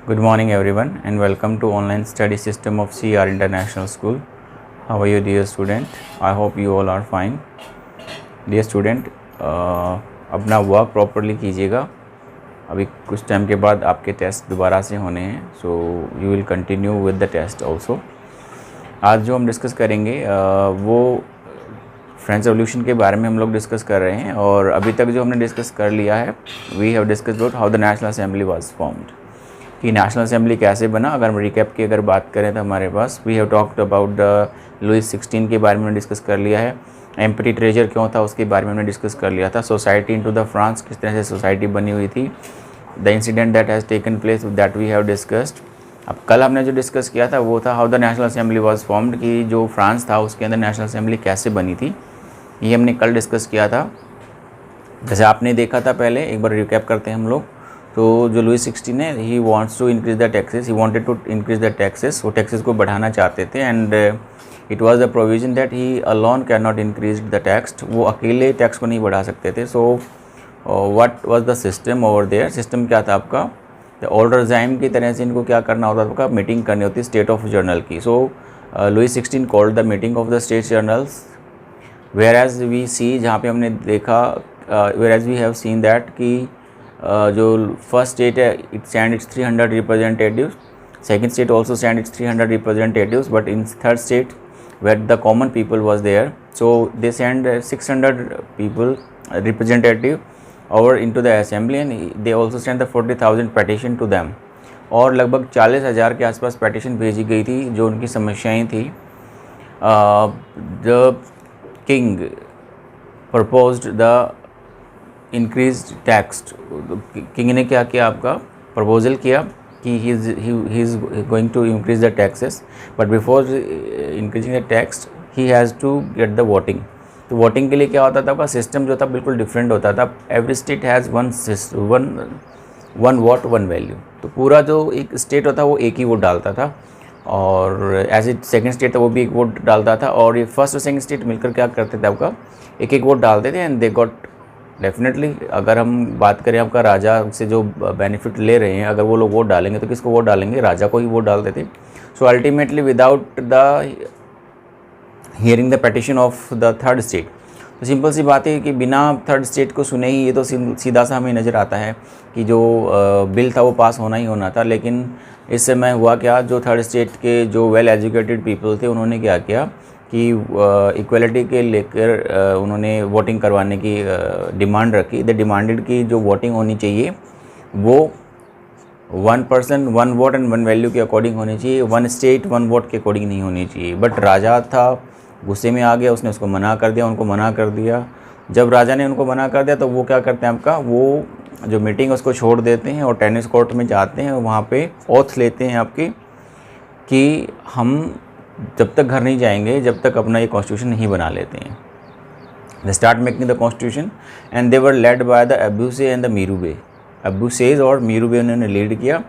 Good morning everyone and welcome to online study system of CR International School. How are you dear student? I hope you all are fine. Dear student, अपना work properly कीजिएगा. अभी कुछ time के बाद आपके test दोबारा से होने हैं, so you will continue with the test also. आज जो हम डिस्कस करेंगे वो फ्रेंच रेवोल्यूशन के बारे में हम लोग डिस्कस कर रहे हैं. और अभी तक जो हमने डिस्कस कर लिया है, we have discuss about how the national assembly was formed, कि नेशनल असेंबली कैसे बना. अगर हम रिकैप की अगर बात करें तो हमारे पास we have talked about the Louis 16 के बारे में हमने डिस्कस कर लिया है. एम्पटी ट्रेजर क्यों था उसके बारे में हमने डिस्कस कर लिया था. सोसाइटी इनटू द फ्रांस, किस तरह से सोसाइटी बनी हुई थी. The incident that has taken place that we have discussed. अब कल हमने जो डिस्कस किया था वो था how the national assembly was formed, कि जो फ्रांस था उसके अंदर नेशनल असेंबली कैसे बनी थी, ये हमने कल डिस्कस किया था. जैसे आपने देखा था पहले, एक बार रिकैप करते हैं हम लोग. तो जो लुइस 16 है, he wants to increase the taxes, he wanted to increase the taxes. वो टैक्सेस को बढ़ाना चाहते थे and it was the provision that he alone can not increase the tax. वो अकेले टैक्स को नहीं बढ़ा सकते थे. So what was the system over there. System क्या था आपका, द ओल्ड रजाइम की तरह से इनको क्या करना होता था, आपका मीटिंग करनी होती स्टेट ऑफ जर्नल की. So Louis 16 called the meeting of the state generals, where as we see, जहाँ पे हमने देखा, where as we have seen that कि जो फर्स्ट स्टेट है it send its 300 representatives, second state also send its 300 representatives, but in third state where the common people was there, so they send 600 people representative over into the assembly and they also send the 40,000 petition to them. और लगभग 40,000 के आसपास petition भेजी गई थी जो उनकी समस्याएं थी. The king proposed the increase tax. King ने क्या किया, आपका प्रपोजल किया कि he is going to increase the taxes, but before increasing the tax he has to get the voting. तो वोटिंग के लिए क्या होता था, आपका सिस्टम जो था बिल्कुल डिफरेंट होता था. Every state has one vote one value. तो पूरा जो एक स्टेट होता वो एक ही वोट डालता था, और एज ए सेकेंड स्टेट था वो भी एक वोट डालता था. और ये फर्स्ट और सेकेंड स्टेट मिलकर क्या करते थे, आपका एक एक वोट डालते थे एंड दे गॉट डेफिनेटली. अगर हम बात करें आपका राजा से जो बेनिफिट ले रहे हैं, अगर वो लोग वोट डालेंगे तो किसको वोट डालेंगे, राजा को ही वोट डालते थे. So ultimately without the hearing the petition of the third state, तो सिंपल सी बात है कि बिना थर्ड स्टेट को सुने ही ये तो सीधा सा हमें नज़र आता है कि जो बिल था वो पास होना ही होना था. लेकिन इस समय हुआ क्या, जो थर्ड स्टेट के जो वेल एजुकेटेड पीपल थे उन्होंने क्या किया कि इक्वलिटी के लेकर उन्होंने वोटिंग करवाने की डिमांड रखी. द डिमांडेड की जो वोटिंग होनी चाहिए वो 1 पर्सन 1 वोट एंड 1 वैल्यू के अकॉर्डिंग होनी चाहिए, 1 स्टेट 1 वोट के अकॉर्डिंग नहीं होनी चाहिए. बट राजा था, गुस्से में आ गया, उसने उसको मना कर दिया, उनको मना कर दिया. जब राजा ने उनको मना कर दिया तो वो क्या करते हैं, आपका वो जो मीटिंग उसको छोड़ देते हैं और टेनिस कोर्ट में जाते हैं. वहाँ पे ओथ लेते हैं आपके कि हम जब तक घर नहीं जाएंगे जब तक अपना ये कॉन्स्टिट्यूशन नहीं बना लेते हैं. They start making the constitution and they were led by the Abbe Sieyes and the Mirabeau. Abbe Sieyes और मीरूबे उन्होंने लीड किया.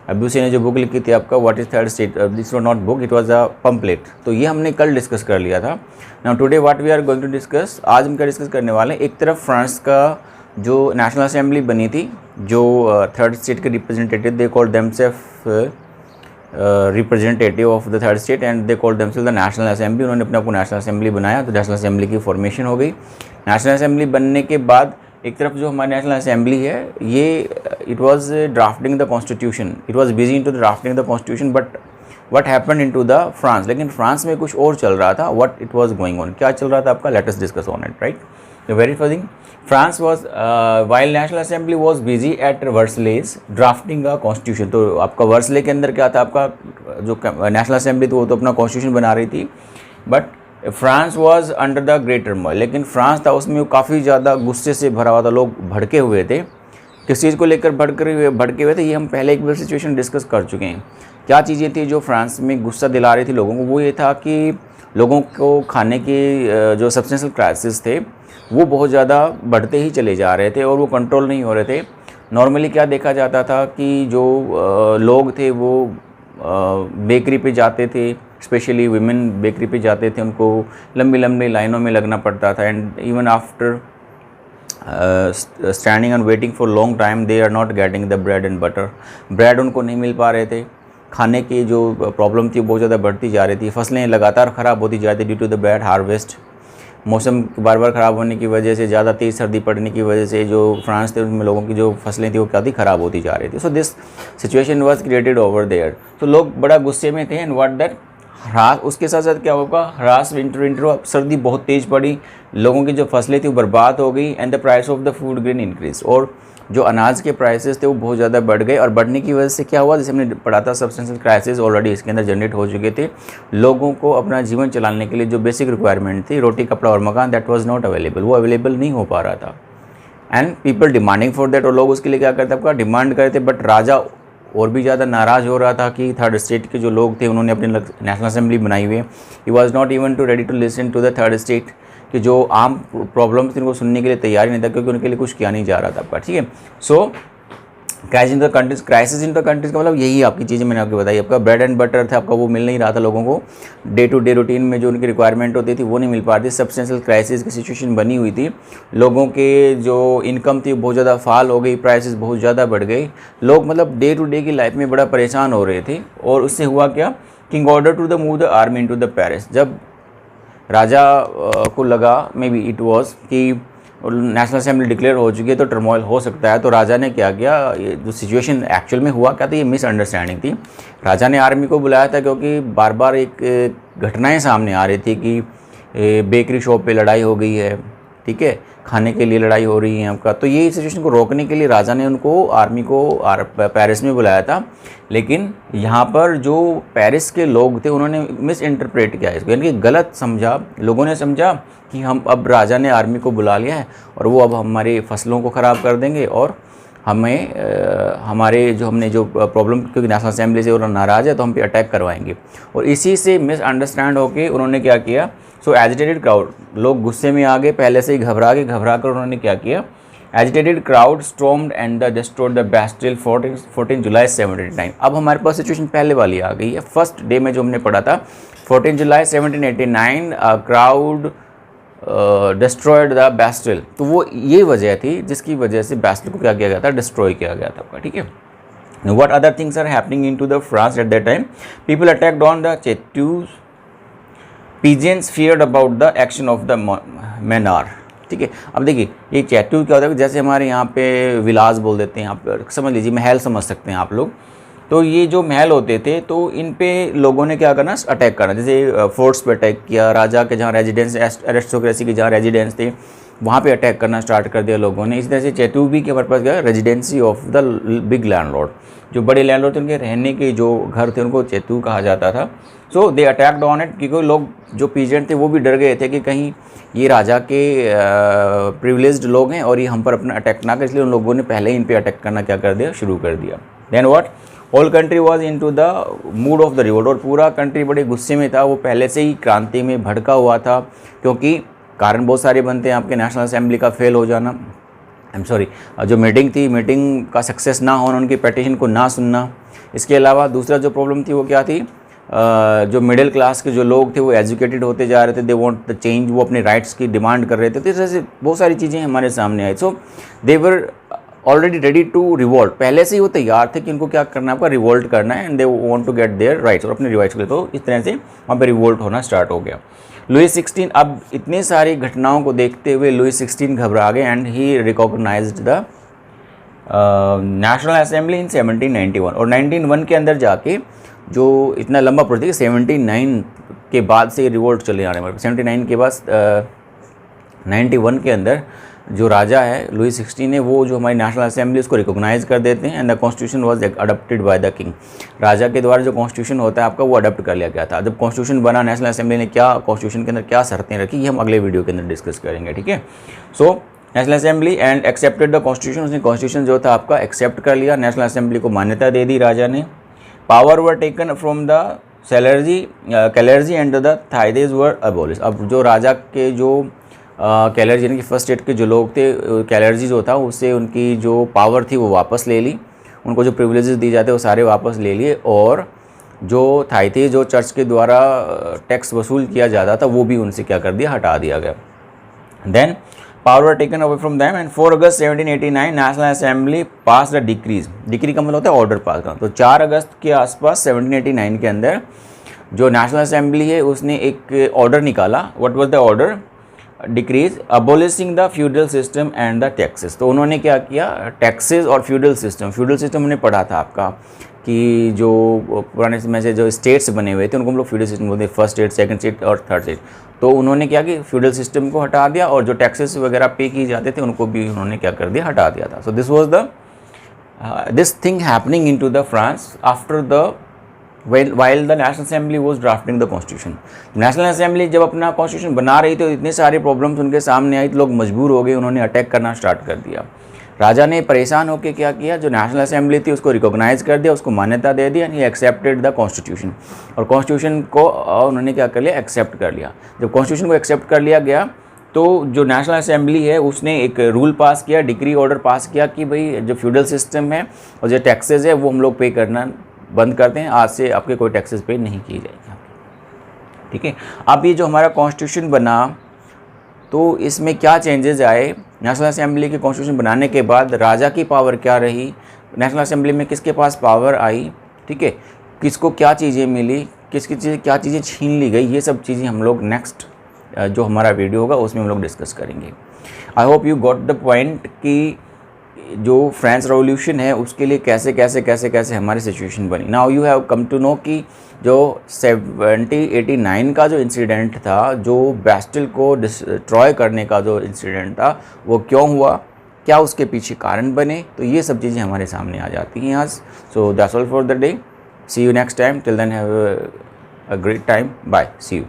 अब्यूसे ने जो बुक लिखी थी आपका what is third state, this was not book, it was a pamphlet. तो ये हमने कल डिस्कस कर लिया था. Now today what we are going to discuss, आज हम क्या डिस्कस करने वाले हैं. एक तरफ फ्रांस का जो नेशनल असेंबली बनी थी, जो थर्ड स्टेट के representative, they called themselves representative of the third state and they called themselves the national assembly. उन्होंने अपने आपको नेशनल असेंबली बनाया, तो नेशनल असेंबली की फॉर्मेशन हो गई. नेशनल असेंबली बनने के बाद एक तरफ जो हमारी नेशनल असेंबली है, ये it was drafting the constitution, it was busy into drafting the constitution. But what happened into the France, लेकिन फ्रांस में कुछ और चल रहा था. What it was going on, क्या चल रहा था आपका, let us discuss on it. Right, the very first thing, France was while National Assembly was busy at Versailles drafting a constitution. तो आपका वर्सले के अंदर क्या था, आपका जो नेशनल असेंबली थी वो तो अपना कॉन्स्टिट्यूशन बना रही थी, but France was under the great turmoil. लेकिन फ्रांस था उसमें काफ़ी ज़्यादा गुस्से से भरा हुआ था, लोग भड़के हुए थे. किस चीज़ को लेकर भड़के हुए थे, ये हम पहले एक बार सिचुएशन डिस्कस कर चुके हैं. क्या चीज़ें थी जो फ्रांस में गुस्सा दिला रही थी लोगों को, वो ये था कि लोगों को खाने के जो सब्सटेंशियल क्राइसिस थे वो बहुत ज़्यादा बढ़ते ही चले जा रहे थे और वो कंट्रोल नहीं हो रहे थे. नॉर्मली क्या देखा जाता था कि जो लोग थे वो बेकरी पे जाते थे, स्पेशली वुमेन बेकरी पे जाते थे, उनको लंबी लंबी लाइनों में लगना पड़ता था. And even after standing and waiting for long time, they are not getting the bread and butter. Bread उनको नहीं मिल पा रहे थे, खाने की जो प्रॉब्लम थी बहुत ज़्यादा बढ़ती जा रही थी, फसलें लगातार ख़राब होती जा रही थी due to the bad harvest. मौसम बार बार ख़राब होने की वजह से, ज़्यादा तेज़ सर्दी पड़ने की वजह से जो फ्रांस थे उनमें लोगों की जो फसलें थी वो काफ़ी ख़राब होती जा रही थी। So this situation was created over there. तो लोग बड़ा गुस्से में थे एंड व्हाट दैट ह्रास, उसके साथ साथ क्या होगा, ह्रास विंटर सर्दी बहुत तेज़ पड़ी, लोगों की जो फसलें थी वो बर्बाद हो गई and the price of the food grain increase, और जो अनाज के प्राइसेस थे वो बहुत ज़्यादा बढ़ गए। और बढ़ने की वजह से क्या हुआ, जैसे हमने पढ़ा था सब्सटेंशियल क्राइसिस ऑलरेडी इसके अंदर जनरेट हो चुके थे। लोगों को अपना जीवन चलाने के लिए जो बेसिक रिक्वायरमेंट थी, रोटी कपड़ा और मकान, दैट वाज नॉट अवेलेबल, वो अवेलेबल नहीं हो पा रहा था and people demanding for that, और लोग उसके लिए क्या करते आपका डिमांड करते। बट राजा और भी ज़्यादा नाराज़ हो रहा था कि थर्ड स्टेट के जो लोग थे उन्होंने अपनी नेशनल असेंबली बनाई हुई है, he was not even to ready to listen to the third state, कि जो आम प्रॉब्लम्स थी उनको सुनने के लिए तैयार ही नहीं था, क्योंकि उनके लिए कुछ किया नहीं जा रहा था आपका, ठीक है। So crisis in the countries, crisis in the countries का मतलब यही आपकी चीज़ें मैंने आपको बताई। आपका ब्रेड एंड बटर था आपका, वो मिल नहीं रहा था लोगों को, डे टू डे रूटीन में जो उनकी रिक्वायरमेंट होती थी वो नहीं मिल पा रही थी। सब्सटेंशियल क्राइसिस की सिचुएशन बनी हुई थी, लोगों के जो इनकम थी बहुत ज़्यादा फॉल हो गई, प्राइसेस बहुत ज़्यादा बढ़ गई, लोग मतलब डे टू डे की लाइफ में बड़ा परेशान हो रहे थे। और उससे हुआ क्या, king order to the move the army into the Paris. जब राजा को लगा, मे बी इट वॉज कि नेशनल असेंबली डिक्लेयर हो चुकी है तो टर्मोइल हो सकता है, तो राजा ने क्या किया, ये जो सिचुएशन एक्चुअल में हुआ क्या था, ये मिसअंडरस्टैंडिंग थी। राजा ने आर्मी को बुलाया था क्योंकि बार बार एक घटनाएं सामने आ रही थी कि बेकरी शॉप पे लड़ाई हो गई है, ठीक है, खाने के लिए लड़ाई हो रही है आपका। तो ये सिचुएशन को रोकने के लिए राजा ने उनको आर्मी को पेरिस में बुलाया था। लेकिन यहाँ पर जो पेरिस के लोग थे उन्होंने मिस इंटरप्रेट किया इसको, यानी कि गलत समझा। लोगों ने समझा कि हम अब राजा ने आर्मी को बुला लिया है और वो अब हमारी फसलों को ख़राब कर देंगे और हमें हमारे जो हमने जो प्रॉब्लम, क्योंकि नेशनल असेंबली से उन्होंने नाराज़ है तो हम पे अटैक करवाएंगे। और इसी से मिसअंडरस्टैंड होके उन्होंने क्या किया, सो एजिटेटेड क्राउड, लोग गुस्से में आ गए, पहले से ही घबरा कर उन्होंने क्या किया, agitated crowd stormed and the destroyed the Bastille 14 जुलाई 1789। अब हमारे पास सिचुएशन पहले वाली आ गई है, फर्स्ट डे में जो हमने पढ़ा था 14 जुलाई 1789 क्राउड डिस्ट्रॉयड द बैस्टिल। तो वो ये वजह थी जिसकी वजह से बैस्टिल को क्या किया गया था, डिस्ट्रॉय किया गया था आपका, ठीक है। What other things are happening into the France at that time? People attacked on the Chetus. Pigeons feared about the action of the Manar. ठीक है। अब देखिए ये चैटू क्या होता है, जैसे हमारे यहाँ पे विलास बोल देते हैं, आप समझ लीजिए, महल समझ सकते हैं आप लोग। तो ये जो महल होते थे तो इन पे लोगों ने क्या करना, अटैक करना। जैसे फोर्ट्स पे अटैक किया, राजा के जहाँ रेजिडेंस, एरिस्टोक्रेसी के जहाँ रेजिडेंस थे वहाँ पे अटैक करना स्टार्ट कर दिया लोगों ने। इस तरह से चैटूबी के पर्पज़ क्या, residency of the big landlord, जो बड़े लैंडलॉर्ड थे उनके रहने के जो घर थे उनको चैतू कहा जाता था। सो दे अटैक्ड ऑन इट, क्योंकि लोग जो पीजेंट थे वो भी डर गए थे कि कहीं ये राजा के प्रिविलेज्ड लोग हैं और ये हम पर अपना अटैक ना कर, इसलिए उन लोगों ने पहले ही इन पर अटैक करना क्या कर दिया, शुरू कर दिया। Then what, whole country was into the mood of the revolt, और पूरा कंट्री बड़े गुस्से में था, वो पहले से ही क्रांति में भड़का हुआ था। क्योंकि कारण बहुत सारे बनते हैं आपके, नेशनल असेंबली का फेल हो जाना, आई एम सॉरी, जो मीटिंग थी, मीटिंग का सक्सेस ना होना, उनकी पेटिशन को ना सुनना। इसके अलावा दूसरा जो प्रॉब्लम थी वो क्या थी, जो मिडिल क्लास के जो लोग थे वो एजुकेटेड होते जा रहे थे, दे वांट द चेंज, वो अपने राइट्स की डिमांड कर रहे थे। तो इस तरह से बहुत सारी चीज़ें हमारे सामने आई। So they were already ready to revolt, पहले से ही वो तैयार थे कि उनको क्या करना है, आपका रिवोल्ट करना है, and they want to get their rights, और अपने राइट्स के लिए। तो इस तरह से वहाँ पर रिवोल्ट होना स्टार्ट हो गया। लुई 16, अब इतनी सारी घटनाओं को देखते हुए लुई 16 घबरा गए and he recognized the national assembly in 1791। और 1901 के अंदर जाके जो इतना लंबा प्रोसेस, 79 के बाद से रिवोल्ट चले आने वाले, 79 के बाद 91 के अंदर जो राजा है लुई 16 ने, वो जो हमारी नेशनल असेंबली उसको रिकॉग्नाइज कर देते हैं, and the constitution was adopted by the king. राजा के द्वारा जो कॉन्स्टिट्यूशन होता है आपका वो अडॉप्ट कर लिया गया था। जब कॉन्स्टिट्यूशन बना, नेशनल असेंबली ने क्या कॉन्स्टिट्यूशन के अंदर क्या शर्तें रखी, ये हम अगले वीडियो के अंदर डिस्कस करेंगे, ठीक है। So national assembly and accepted the constitution, उसने कॉन्स्टिट्यूशन जो था आपका एक्सेप्ट कर लिया, नेशनल असेंबली को मान्यता दे दी राजा ने। Power were taken from the clergy and the tithes were abolish. अब जो राजा के जो कैलर्जी यानी कि फर्स्ट स्टेट के जो लोग थे, कैलर्जी जो था उससे उनकी जो पावर थी वो वापस ले ली, उनको जो प्रिविलेजेस दी जाते वो सारे वापस ले लिए, और जो थाइथे जो चर्च के द्वारा टैक्स वसूल किया जाता था वो भी उनसे क्या कर दिया, हटा दिया गया। Then power taken away from them and 4 August 1789 national assembly pass the decrees. Decree का मतलब होता है ऑर्डर पास करना। तो 4 अगस्त के आसपास 1789 के अंदर जो नेशनल असेंबली है उसने एक ऑर्डर निकाला। What was the order? Decrees abolishing the feudal system and the taxes. तो उन्होंने क्या किया? टैक्सेस और फ्यूडल सिस्टम हमने पढ़ा था आपका कि जो पुराने समय से जो स्टेट्स बने हुए थे उनको हम लोग फ्यूडल सिस्टम बोलते हैं, फर्स्ट स्टेट, सेकंड स्टेट और थर्ड स्टेट। तो उन्होंने क्या कि फ्यूडल सिस्टम को हटा दिया और जो टैक्सेस वगैरह पे किए जाते थे उनको भी उन्होंने क्या कर दिया? हटा दिया था। So this was the this thing happening into the France after the while the National Assembly was drafting the Constitution। National assembly जब अपना कॉन्स्टिट्यूशन बना रही थी तो इतने सारे प्रॉब्लम्स उनके सामने आई तो लोग मजबूर हो गए, उन्होंने अटैक करना स्टार्ट कर दिया। राजा ने परेशान होकर क्या किया? जो नेशनल असेंबली थी उसको रिकॉग्नाइज कर दिया, उसको मान्यता दे दी and he accepted the constitution. और कॉन्स्टिट्यूशन को उन्होंने क्या कर लिया? एक्सेप्ट कर लिया। जब कॉन्स्टिट्यूशन को एक्सेप्ट कर लिया गया तो जो नेशनल असेंबली है उसने एक रूल पास किया, डिक्री ऑर्डर पास किया कि भाई जो फ्यूडल सिस्टम है और जो टैक्सेस है वो हम लोग पे करना बंद करते हैं, आज से आपके कोई टैक्सेस पे नहीं किए जाएंगे। ठीक है, अब ये जो हमारा कॉन्स्टिट्यूशन बना तो इसमें क्या चेंजेस आए? नेशनल असेंबली के कॉन्स्टिट्यूशन बनाने के बाद राजा की पावर क्या रही, नेशनल असेंबली में किसके पास पावर आई, ठीक है, किसको क्या चीज़ें मिली, किसकी चीज़ें क्या चीज़ें छीन ली गई, ये सब चीज़ें हम लोग नेक्स्ट जो हमारा वीडियो होगा उसमें हम लोग डिस्कस करेंगे। I hope you got the point कि जो फ्रेंच रेवोल्यूशन है उसके लिए कैसे कैसे कैसे कैसे हमारी सिचुएशन बनी। Now you have come to know कि जो 1789 का जो इंसिडेंट था, जो बैस्टिल को डिस्ट्रॉय करने का जो इंसिडेंट था वो क्यों हुआ, क्या उसके पीछे कारण बने, तो ये सब चीज़ें हमारे सामने आ जाती हैं आज। So that's all for the day, see you next time, till then have a great time, bye, see you.